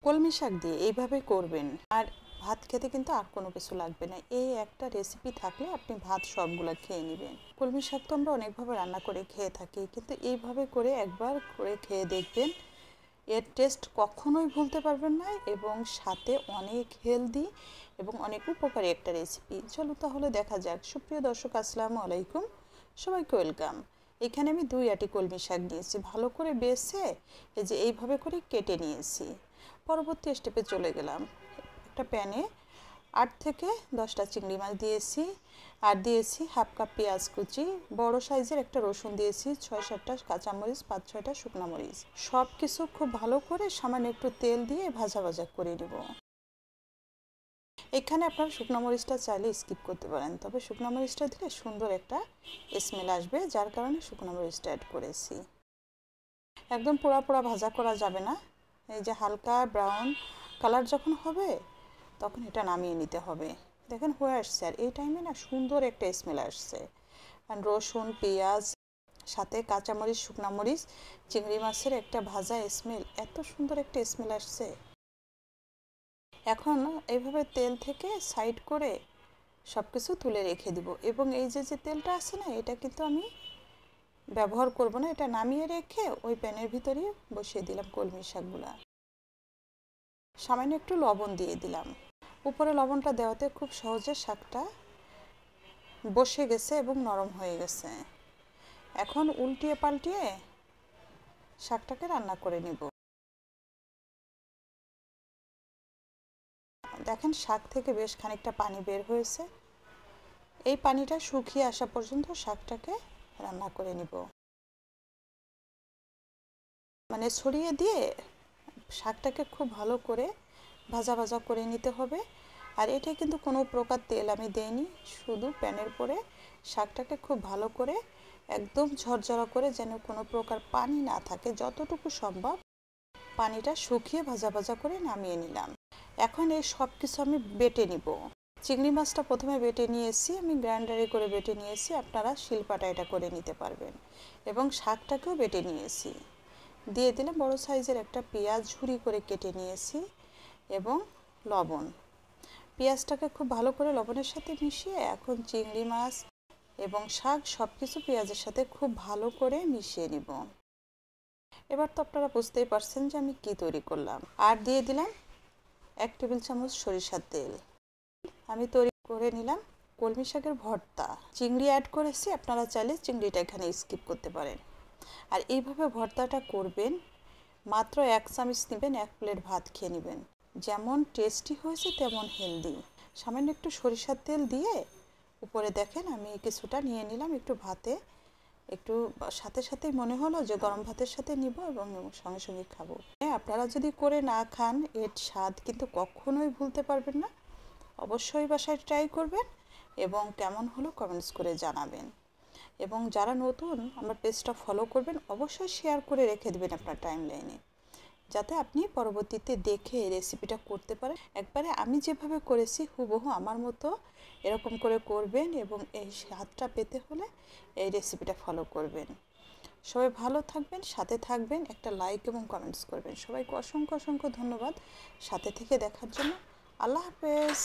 কলমি শাক দিয়ে এইভাবে করবেন, আর ভাত খেতে কিন্তু আর কোনো কিছু লাগবে না। এই একটা রেসিপি থাকলে আপনি ভাত সবগুলো খেয়ে নেবেন। কলমি শাক তো আমরা অনেকভাবে রান্না করে খেয়ে থাকি, কিন্তু এইভাবে করে একবার করে খেয়ে দেখবেন, এর টেস্ট কখনোই ভুলতে পারবেন না, এবং সাথে অনেক হেলদি এবং অনেক উপকারী একটা রেসিপি। চলো তাহলে দেখা যাক। সুপ্রিয় দর্শক, আসসালামু আলাইকুম, সবাইকে ওয়েলকাম। এখানে আমি 2 আটি কলমি শাক নিয়েছি, ভালো করে বেছে এই যে এইভাবে করে কেটে নিয়েছি। পরবর্তী স্টেপে চলে গেলাম। একটা প্যানে 8 থেকে 10টা চিংড়ি মাছ দিয়েছি, আর দিয়েছি হাফ কাপ পেঁয়াজ কুচি, বড় সাইজের একটা রসুন দিয়েছি, 6-7টা কাঁচামরিচ, 5-6টা শুকনো মরিচ। সব কিছু খুব ভালো করে সামান্য একটু তেল দিয়ে ভাজা ভাজা করে নেব। এখানে আপনারা শুকনো মরিচটা চাইলে স্কিপ করতে পারেন, তবে শুকনো মরিচটা দিলে সুন্দর একটা স্মেল আসবে, যার কারণে শুকনো মরিচটা অ্যাড করেছি। একদম পোড়া পোড়া ভাজা করা যাবে না। এই যে হালকা ব্রাউন কালার যখন হবে তখন এটা নামিয়ে নিতে হবে। দেখেন হয়ে আসছে, আর এই টাইমে না সুন্দর একটা স্মেল আসছে। আর রসুন, পেঁয়াজ, সাথে কাঁচামরিচ, শুকনো মরিচ, চিংড়ি মাছের একটা ভাজা স্মেল, এত সুন্দর একটা স্মেল আসছে। এখন এইভাবে তেল থেকে সাইড করে সব কিছু তুলে রেখে দিব, এবং এই যে তেলটা আছে না, এটা কিন্তু আমি ব্যবহার করব না। এটা নামিয়ে রেখে ওই প্যানের ভিতরে বসিয়ে দিলাম কলমি শাকগুলা। সামান্য একটু লবণ দিয়ে দিলাম। উপরে লবণটা দেওয়াতে খুব সহজে শাকটা বসে গেছে এবং নরম হয়ে গেছে। এখন উল্টিয়ে পাল্টিয়ে শাকটাকে রান্না করে নিব। দেখেন শাক থেকে বেশ খানিকটা পানি বের হয়েছে। এই পানিটা শুকিয়ে আসা পর্যন্ত শাকটাকে রান্না করে নিব। মানে ছড়িয়ে দিয়ে শাকটাকে খুব ভালো করে ভাজা ভাজা করে নিতে হবে। আর এটা কিন্তু কোনো প্রকার তেল আমি দেইনি, শুধু প্যানের পরে শাকটাকে খুব ভালো করে একদম ঝরঝরা করে, যেন কোনো প্রকার পানি না থাকে, যতটুকু সম্ভব পানিটা শুকিয়ে ভাজা ভাজা করে নামিয়ে নিলাম। এখন এই সব কিছু আমি বেটে নিব। চিংড়ি মাছটা প্রথমে বেটে নিয়েছি, আমি গ্রাইন্ডারে করে বেটে নিয়েছি, আপনারা শিলপাটা এটা করে নিতে পারবেন। এবং শাকটাকেও বেটে নিয়েছি। দিয়ে দিলাম বড় সাইজের একটা পেঁয়াজ ঝুরি করে কেটে নিয়েছি, এবং লবণ। পেঁয়াজটাকে খুব ভালো করে লবণের সাথে মিশিয়ে এখন চিংড়ি মাছ এবং শাক সব কিছু পেঁয়াজের সাথে খুব ভালো করে মিশিয়ে নিব। এবার তো আপনারা বুঝতেই পারছেন যে আমি কি তৈরি করলাম। আর দিয়ে দিলাম 1 টেবিল চামচ সরিষার তেল। আমি তৈরি করে নিলাম কলমি শাকের ভর্তা। চিংড়ি অ্যাড করেছি, আপনারা চাইলে চিংড়িটা এখানে স্কিপ করতে পারেন। আর এইভাবে ভর্তাটা করবেন, মাত্র 1 চামচ নেবেন, 1 প্লেট ভাত খেয়ে নেবেন। যেমন টেস্টি হয়েছে তেমন হেলদি। সামান্য একটু সরিষার তেল দিয়ে উপরে দেখেন আমি কিছুটা নিয়ে নিলাম একটু ভাতে, একটু সাথে সাথেই মনে হলো যে গরম ভাতের সাথে নিব এবং সঙ্গে সঙ্গে খাবো। আপনারা যদি করে না খান, এর স্বাদ কিন্তু কখনোই ভুলতে পারবেন না। অবশ্যই বাসায় ট্রাই করবেন এবং কেমন হলো কমেন্টস করে জানাবেন। এবং যারা নতুন আমার পেজটা ফলো করবেন, অবশ্যই শেয়ার করে রেখে দেবেন আপনার টাইমলাইনে, যাতে আপনি পরবর্তীতে দেখে এই রেসিপিটা করতে পারেন। একবারে আমি যেভাবে করেছি হুবহু আমার মতো এরকম করে করবেন, এবং এই স্বাদটা পেতে হলে এই রেসিপিটা ফলো করবেন। সবাই ভালো থাকবেন, সাথে থাকবেন, একটা লাইক এবং কমেন্টস করবেন। সবাইকে অসংখ্য অসংখ্য ধন্যবাদ সাথে থেকে দেখার জন্য। আল্লাহ হাফেজ।